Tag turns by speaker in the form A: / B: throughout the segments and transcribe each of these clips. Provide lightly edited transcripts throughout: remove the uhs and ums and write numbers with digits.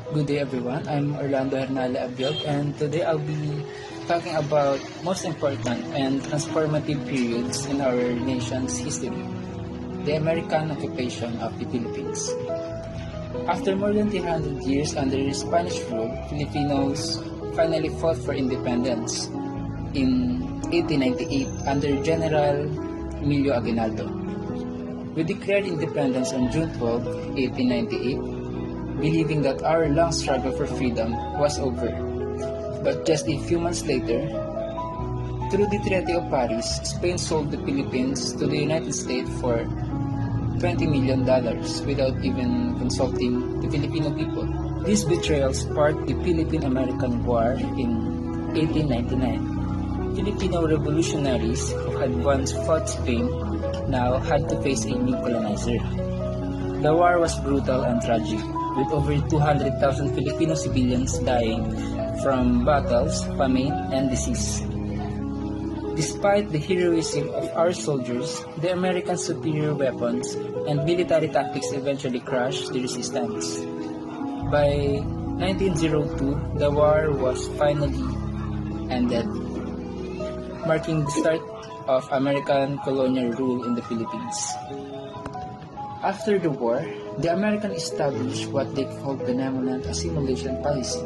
A: Good day everyone, I'm Orlando Hernale Abiog and today I'll be talking about most important and transformative periods in our nation's history, the American occupation of the Philippines. After more than 300 years under Spanish rule, Filipinos finally fought for independence in 1898 under General Emilio Aguinaldo. We declared independence on June 12, 1898, believing that our long struggle for freedom was over. But just a few months later, through the Treaty of Paris, Spain sold the Philippines to the United States for $20 million without even consulting the Filipino people. This betrayal sparked the Philippine-American War in 1899. Filipino revolutionaries who had once fought Spain now had to face a new colonizer. The war was brutal and tragic, with over 200,000 Filipino civilians dying from battles, famine, and disease. Despite the heroism of our soldiers, the American superior weapons and military tactics eventually crushed the resistance. By 1902, the war was finally ended, marking the start of American colonial rule in the Philippines. After the war, the Americans established what they called benevolent assimilation policy.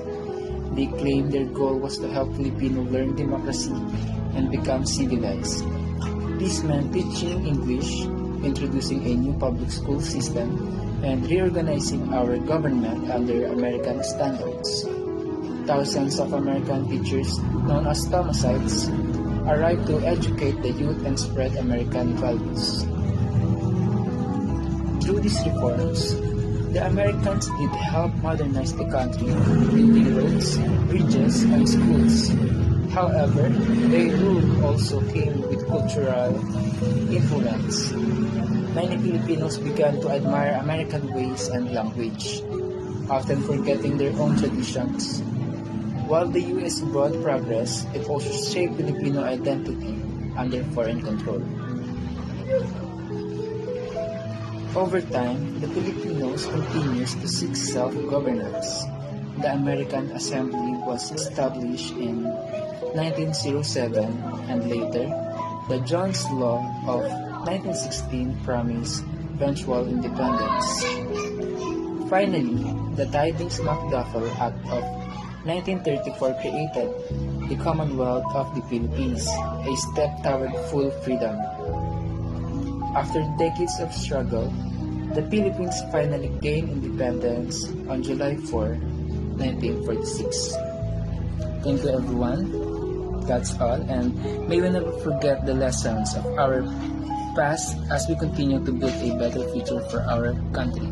A: They claimed their goal was to help Filipinos learn democracy and become civilized. This meant teaching English, introducing a new public school system, and reorganizing our government under American standards. Thousands of American teachers, known as Thomasites, arrived to educate the youth and spread American values. Through these reforms, the Americans did help modernize the country, building roads, bridges, and schools. However, their rule also came with cultural influence. Many Filipinos began to admire American ways and language, often forgetting their own traditions. While the U.S. brought progress, it also shaped Filipino identity under foreign control. Over time, the Filipinos continues to seek self-governance. The American Assembly was established in 1907 and later, the Jones Law of 1916 promised eventual independence. Finally, the Tidings-MacDuffel Act of 1934 created the Commonwealth of the Philippines, a step toward full freedom. After decades of struggle, the Philippines finally gained independence on July 4, 1946. Thank you everyone. That's all, and may we never forget the lessons of our past as we continue to build a better future for our country.